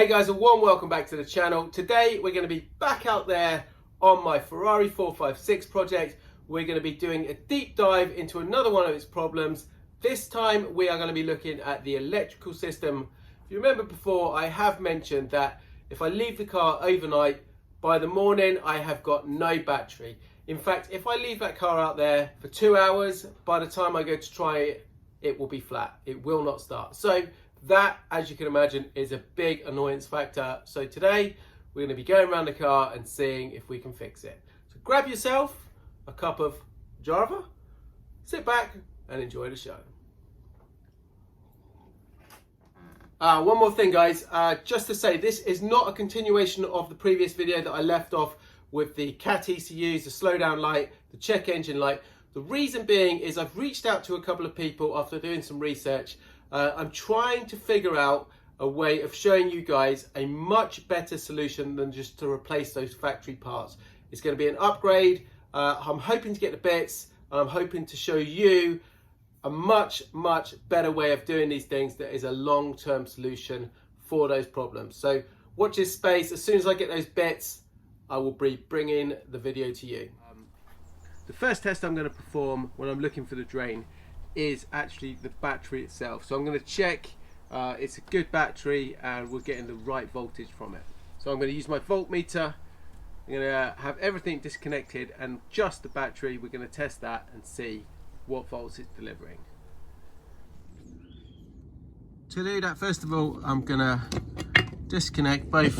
Hey guys, a warm welcome back to the channel. Today we're going to be back out there on my Ferrari 456 project. We're going to be doing a deep dive into another one of its problems. This time we are going to be looking at the electrical system. If you remember before, I have mentioned that if I leave the car overnight, by the morning I have got no battery. In fact, if I leave that car out there for 2 hours, by the time I go to try it, it will be flat. It will not start. So that, as you can imagine, is a big annoyance factor. So today we're going to be going around the car and seeing if we can fix it. So grab yourself a cup of Java, sit back and enjoy the show. One more thing guys, just to say, this is not a continuation of the previous video that I left off with the CAT ECUs, the slow down light, the check engine light. The reason being is I've reached out to a couple of people after doing some research. I'm trying to figure out a way of showing you guys a much better solution than just to replace those factory parts. It's going to be an upgrade. I'm hoping to get the bits. I'm hoping to show you a much better way of doing these things that is a long-term solution for those problems. So watch this space. As soon as I get those bits, I will be bringing the video to you. The first test I'm going to perform when I'm looking for the drain is actually the battery itself. So I'm going to check it's a good battery and we're getting the right voltage from it. So I'm going to use my voltmeter. I'm going to have everything disconnected and just the battery. We're going to test that and see what volts it's delivering. To do that, first of all, I'm going to disconnect both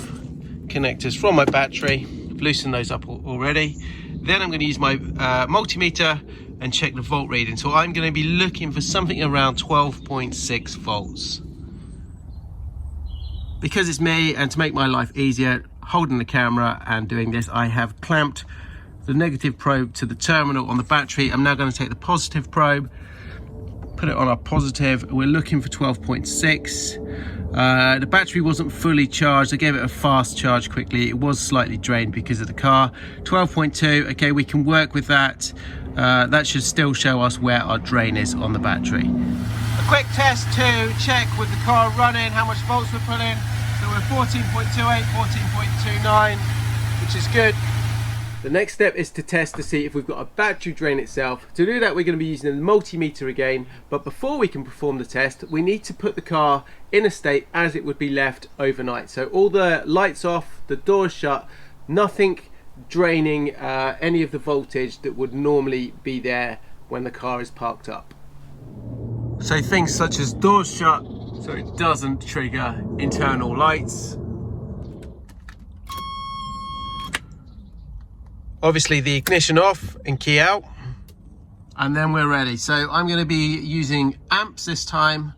connectors from my battery. I've loosened those up already. Then I'm going to use my multimeter and check the volt reading. So I'm going to be looking for something around 12.6 volts. Because it's me, and to make my life easier, holding the camera and doing this, I have clamped the negative probe to the terminal on the battery. I'm now going to take the positive probe, put it on our positive. We're looking for 12.6. The battery wasn't fully charged. I gave it a fast charge quickly. It was slightly drained because of the car. 12.2, okay, we can work with that. That should still show us where our drain is on the battery. A quick test to check with the car running how much volts we're putting. So we're 14.28, 14.29, which is good. The next step is to test to see if we've got a battery drain itself. To do that, we're going to be using the multimeter again, but before we can perform the test, we need to put the car in a state as it would be left overnight. So all the lights off, the doors shut, nothing draining any of the voltage that would normally be there when the car is parked up. So things such as doors shut so it doesn't trigger internal lights. Obviously the ignition off and key out, and then we're ready. So I'm going to be using amps this time.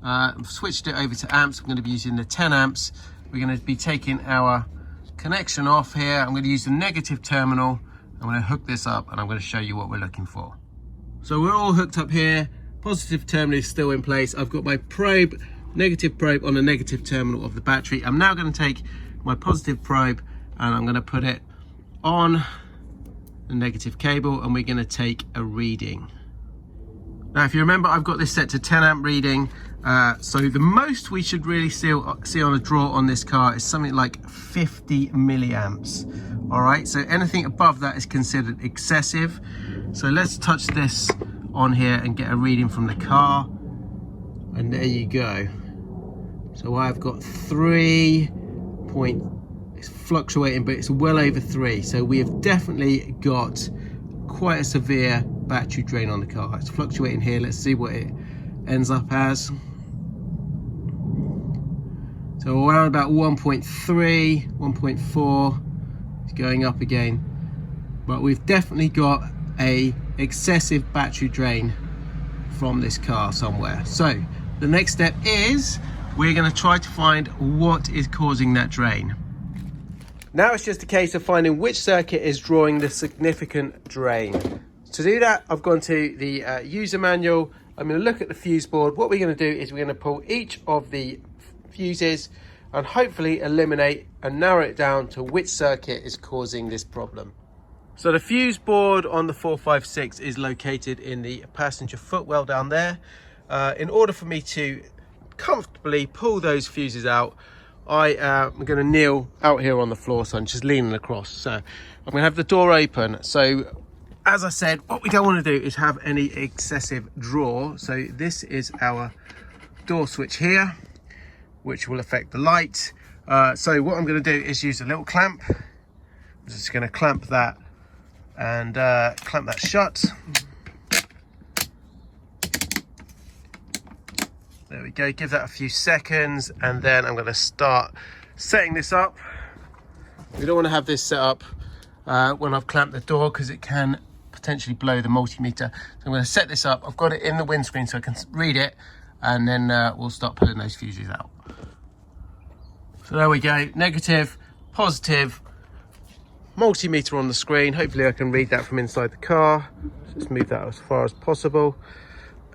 I've switched it over to amps. I'm going to be using the 10 amps. We're going to be taking our connection off here. I'm going to use the negative terminal. I'm going to hook this up and I'm going to show you what we're looking for. So we're all hooked up here. Positive terminal is still in place. I've got my probe, negative probe on the negative terminal of the battery. I'm now going to take my positive probe and I'm going to put it on the negative cable and we're going to take a reading. Now if you remember, I've got this set to 10 amp reading, so the most we should really see on a draw on this car is something like 50 milliamps. All right, so anything above that is considered excessive. So let's touch this on here and get a reading from the car, and there you go. So I've got 3 point, it's fluctuating, but it's well over 3. So we have definitely got quite a severe battery drain on the car. It's fluctuating here. Let's see what it ends up as. So around about 1.3, 1.4. It's going up again. But we've definitely got a excessive battery drain from this car somewhere. So the next step is we're going to try to find what is causing that drain. Now it's just a case of finding which circuit is drawing the significant drain. To do that, I've gone to the user manual. I'm going to look at the fuse board. What we're going to do is we're going to pull each of the fuses and hopefully eliminate and narrow it down to which circuit is causing this problem. So the fuse board on the 456 is located in the passenger footwell down there. In order for me to comfortably pull those fuses out, I'm going to kneel out here on the floor, so I'm just leaning across. So I'm going to have the door open. So as I said, what we don't want to do is have any excessive draw. So this is our door switch here, which will affect the light. So what I'm going to do is use a little clamp. I'm just going to clamp that and clamp that shut. There we go, give that a few seconds, and then I'm going to start setting this up. We don't want to have this set up when I've clamped the door, because it can potentially blow the multimeter. So I'm going to set this up. I've got it in the windscreen so I can read it, and then we'll start pulling those fuses out. So there we go, negative, positive, multimeter on the screen. Hopefully I can read that from inside the car. Just move that as far as possible.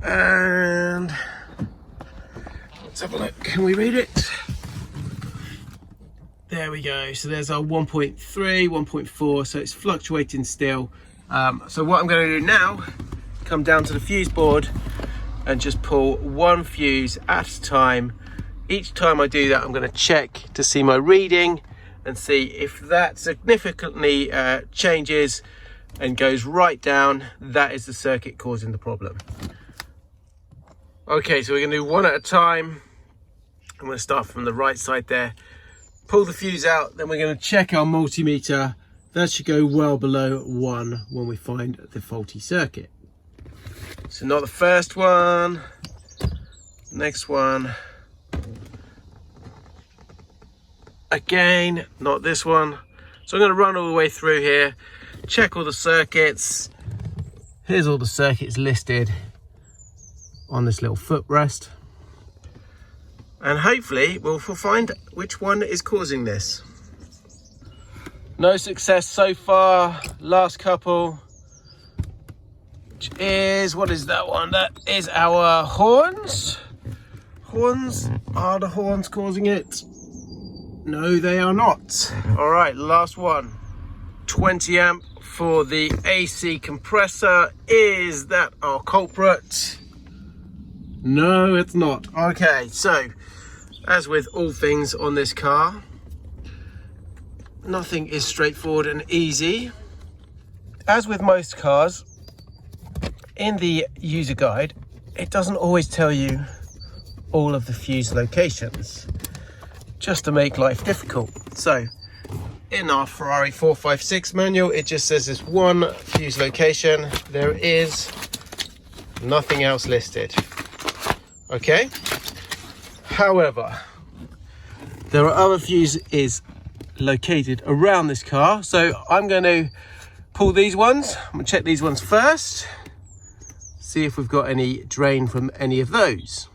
And let's have a look, can we read it? There we go, so there's our 1.3, 1.4, so it's fluctuating still. So what I'm going to do now, come down to the fuse board and just pull one fuse at a time. Each time I do that, I'm going to check to see my reading and see if that significantly changes and goes right down. That is the circuit causing the problem. Okay, so we're going to do one at a time. I'm going to start from the right side there. Pull the fuse out, then we're going to check our multimeter. That should go well below 1 when we find the faulty circuit. So not the first one, next one. Again, not this one. So I'm going to run all the way through here, check all the circuits. Here's all the circuits listed on this little footrest. And hopefully we'll find which one is causing this. No success so far. Last couple, which is, what is that one? That is our horns. Horns, are the horns causing it? No, they are not. All right, last one. 20 amp for the AC compressor. Is that our culprit? No, it's not. Okay, so as with all things on this car, nothing is straightforward and easy. As with most cars, in the user guide, it doesn't always tell you all of the fuse locations, just to make life difficult. So in our Ferrari 456 manual, it just says there's one fuse location. There is nothing else listed. Okay. However, there are other fuses located around this car. So I'm going to pull these ones. I'm going to check these ones first. See if we've got any drain from any of those.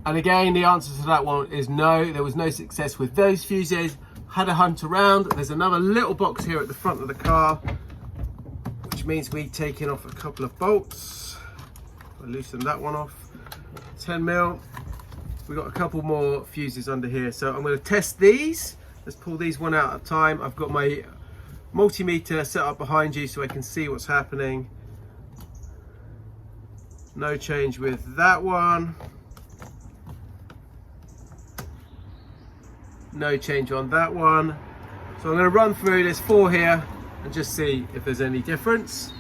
And again, the answer to that one is no. There was no success with those fuses. Had a hunt around. There's another little box here at the front of the car, which means we've taken off a couple of bolts. I loosened that one off. 10 mil. We've got a couple more fuses under here. So I'm going to test these. Let's pull these one out at a time. I've got my multimeter set up behind you so I can see what's happening. No change with that one. No change on that one. So I'm going to run through, there's 4 here, and just see if there's any difference.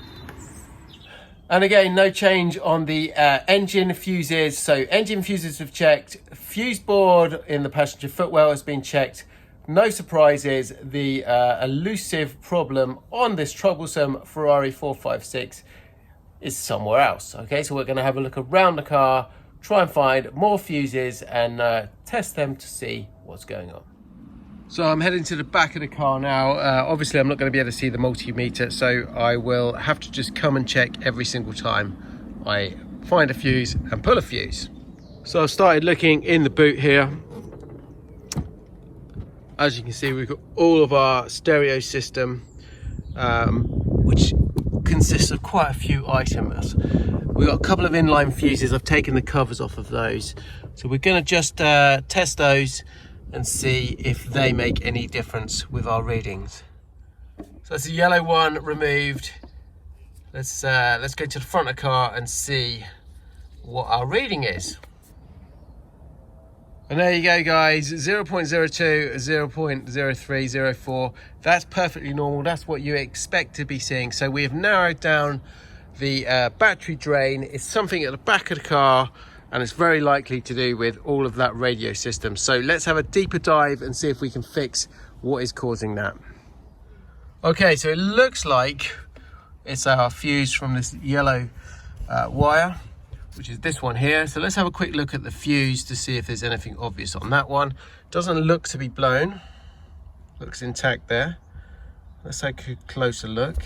And again, no change on the engine fuses. So engine fuses have checked. Fuse board in the passenger footwell has been checked. No surprises. The elusive problem on this troublesome Ferrari 456 is somewhere else. Okay, so we're going to have a look around the car, try and find more fuses and test them to see what's going on. So I'm heading to the back of the car now. Obviously I'm not going to be able to see the multimeter, so I will have to just come and check every single time I find a fuse and pull a fuse. So I've started looking in the boot here. As you can see, we've got all of our stereo system, which consists of quite a few items. We've got a couple of inline fuses. I've taken the covers off of those. So we're going to just test those and see if they make any difference with our readings. So that's the yellow one removed. Let's go to the front of the car and see what our reading is. And there you go, guys, 0.02, 0.03, 04. That's perfectly normal. That's what you expect to be seeing. So we have narrowed down the battery drain. It's something at the back of the car, and it's very likely to do with all of that radio system. So let's have a deeper dive and see if we can fix what is causing that. Okay, so it looks like it's our fuse from this yellow wire, which is this one here. So let's have a quick look at the fuse to see if there's anything obvious on that one. Doesn't look to be blown, looks intact there. Let's take a closer look.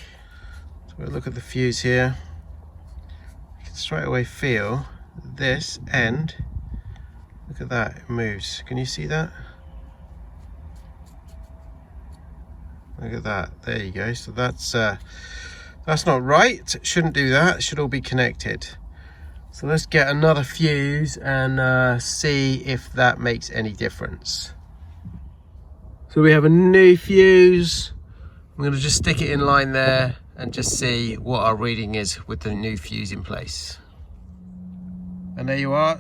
So we'll look at the fuse here. You can straight away feel this end, look at that, it moves. Can you see that? Look at that, there you go. So that's not right, it shouldn't do that, it should all be connected. So let's get another fuse and see if that makes any difference. So we have a new fuse. I'm going to just stick it in line there and just see what our reading is with the new fuse in place. And there you are.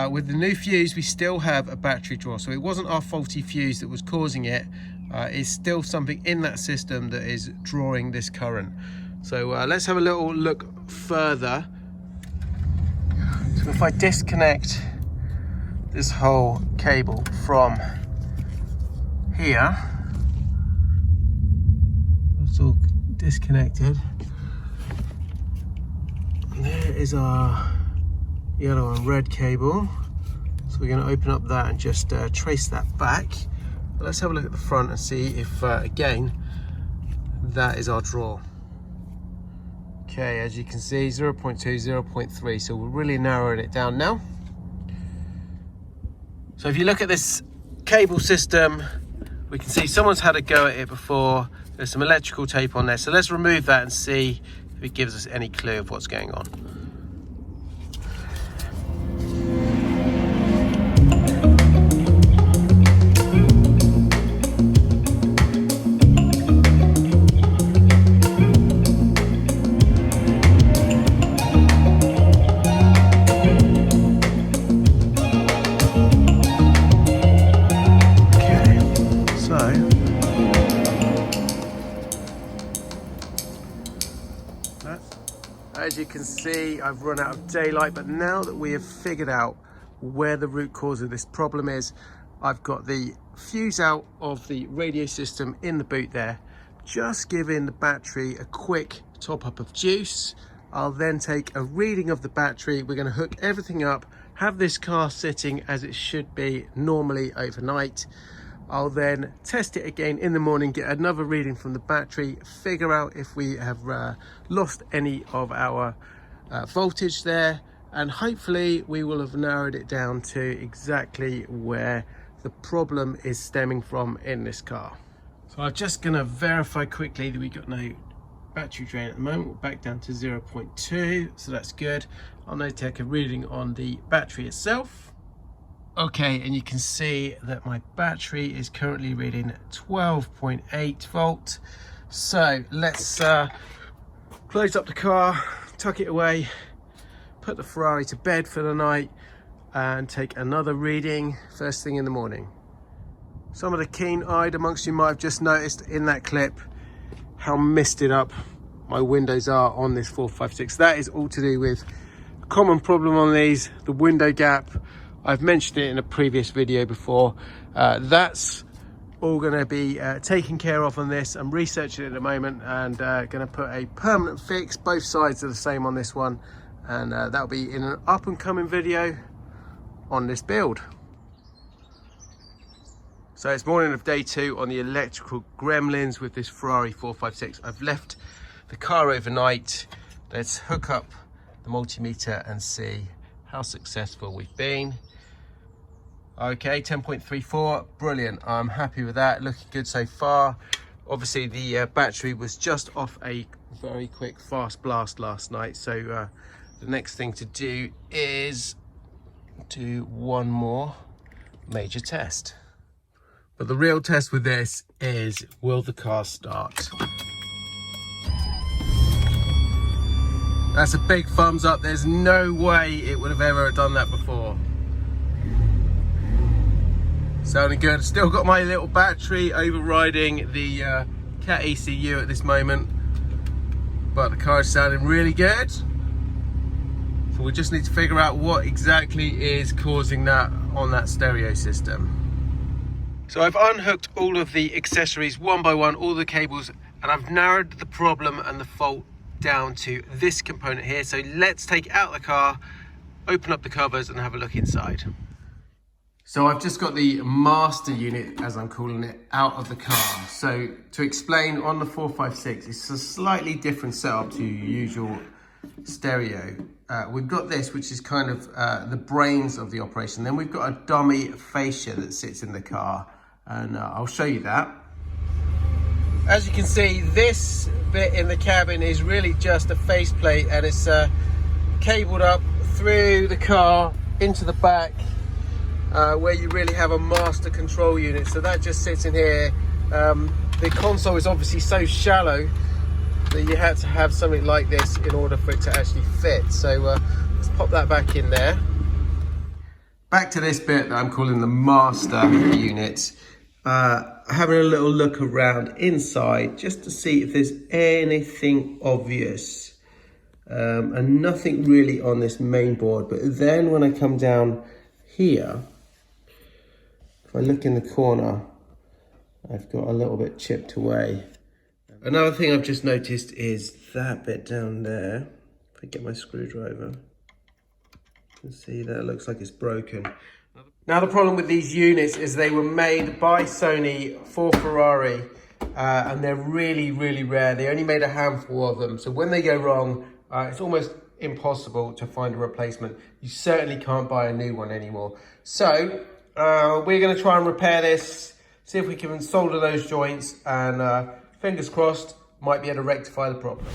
With the new fuse, we still have a battery draw. So it wasn't our faulty fuse that was causing it. It's still something in that system that is drawing this current. So let's have a little look further. So if I disconnect this whole cable from here, it's all disconnected. And there is our yellow and red cable. So we're going to open up that and just trace that back. But let's have a look at the front and see if, again, that is our draw. Okay, as you can see, 0.2, 0.3, so we're really narrowing it down now. So if you look at this cable system, we can see someone's had a go at it before. There's some electrical tape on there, so let's remove that and see if it gives us any clue of what's going on. As you can see, I've run out of daylight, but now that we have figured out where the root cause of this problem is, I've got the fuse out of the radio system in the boot there, just giving the battery a quick top up of juice. I'll then take a reading of the battery. We're going to hook everything up, have this car sitting as it should be normally overnight. I'll then test it again in the morning, get another reading from the battery, figure out if we have lost any of our voltage there, and hopefully we will have narrowed it down to exactly where the problem is stemming from in this car. So I'm just going to verify quickly that we got no battery drain at the moment. We're back down to 0.2, so that's good. I'll now take a reading on the battery itself. Okay, and you can see that my battery is currently reading 12.8 volt. So let's close up the car, tuck it away, put the Ferrari to bed for the night, and take another reading first thing in the morning. Some of the keen-eyed amongst you might have just noticed in that clip how misted up my windows are on this 456. That is all to do with a common problem on these, the window gap. I've mentioned it in a previous video before. That's all going to be taken care of on this. I'm researching it at the moment and going to put a permanent fix. Both sides are the same on this one, and that'll be in an up and coming video on this build. So it's morning of day 2 on the electrical gremlins with this Ferrari 456. I've left the car overnight. Let's hook up the multimeter and see how successful we've been. Okay, 10.34, brilliant. I'm happy with that, looking good so far. Obviously the battery was just off a very quick fast blast last night, so the next thing to do is do one more major test. But the real test with this is, will the car start? That's a big thumbs up. There's no way it would have ever done that before. Sounding good. Still got my little battery overriding the Cat ECU at this moment, but the car is sounding really good. So we just need to figure out what exactly is causing that on that stereo system. So I've unhooked all of the accessories one by one, all the cables, and I've narrowed the problem and the fault down to this component here. So let's take it out of the car, open up the covers and have a look inside. So I've just got the master unit, as I'm calling it, out of the car. So to explain, on the 456, it's a slightly different setup to your usual stereo. We've got this, which is kind of the brains of the operation. Then we've got a dummy fascia that sits in the car, and I'll show you that. As you can see, this bit in the cabin is really just a faceplate, and it's cabled up through the car into the back, where you really have a master control unit. So that just sits in here. The console is obviously so shallow that you had to have something like this in order for it to actually fit. So let's pop that back in there. Back to this bit that I'm calling the master unit. Having a little look around inside just to see if there's anything obvious. And nothing really on this main board. But then when I come down here, if I look in the corner, I've got a little bit chipped away. Another thing I've just noticed is that bit down there. If I get my screwdriver, you can see that it looks like it's broken. Now the problem with these units is they were made by Sony for Ferrari, and they're really, really rare. They only made a handful of them. So when they go wrong, it's almost impossible to find a replacement. You certainly can't buy a new one anymore. So we're going to try and repair this, see if we can solder those joints, and fingers crossed, might be able to rectify the problem.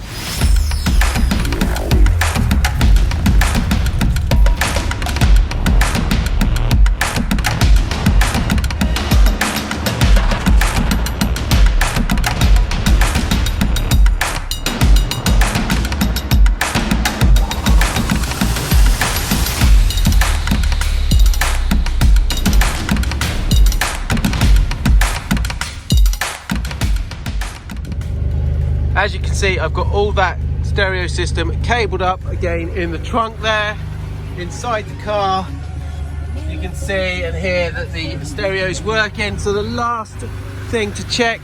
As you can see, I've got all that stereo system cabled up again in the trunk there. Inside the car, you can see and hear that the stereo is working. So the last thing to check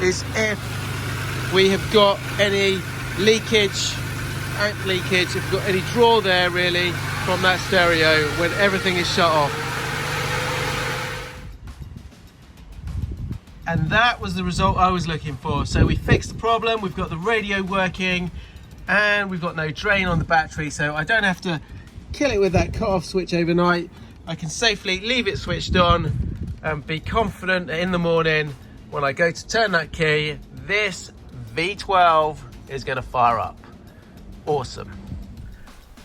is if we have got any leakage, amp leakage, if we've got any draw there really from that stereo when everything is shut off. And that was the result I was looking for. So we fixed the problem, we've got the radio working, and we've got no drain on the battery, so I don't have to kill it with that cut-off switch overnight. I can safely leave it switched on and be confident that in the morning, when I go to turn that key, this V12 is gonna fire up. Awesome.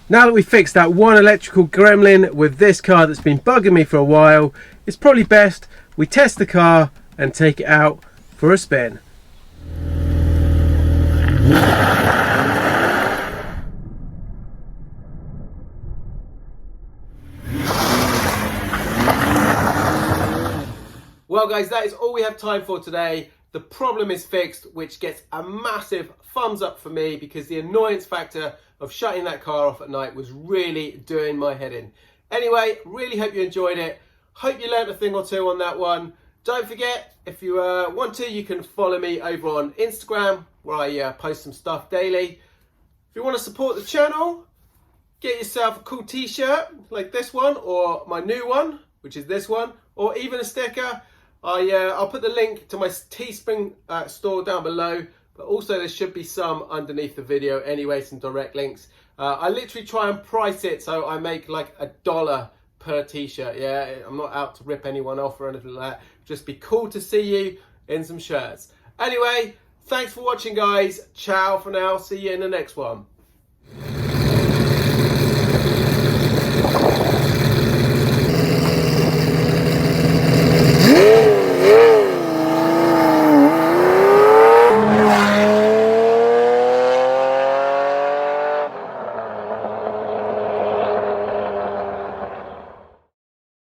Now that we've fixed that one electrical gremlin with this car that's been bugging me for a while, it's probably best we test the car and take it out for a spin. Well guys, that is all we have time for today. The problem is fixed, which gets a massive thumbs up for me because the annoyance factor of shutting that car off at night was really doing my head in. Anyway, really hope you enjoyed it. Hope you learned a thing or two on that one. Don't forget, if you want to, you can follow me over on Instagram, where I post some stuff daily. If you want to support the channel, get yourself a cool t-shirt like this one, or my new one, which is this one, or even a sticker. I'll put the link to my Teespring store down below, but also there should be some underneath the video anyway, some direct links. I literally try and price it so I make like $1 per t-shirt. Yeah, I'm not out to rip anyone off or anything like that. Just be cool to see you in some shirts. Anyway, thanks for watching guys. Ciao for now. See you in the next one.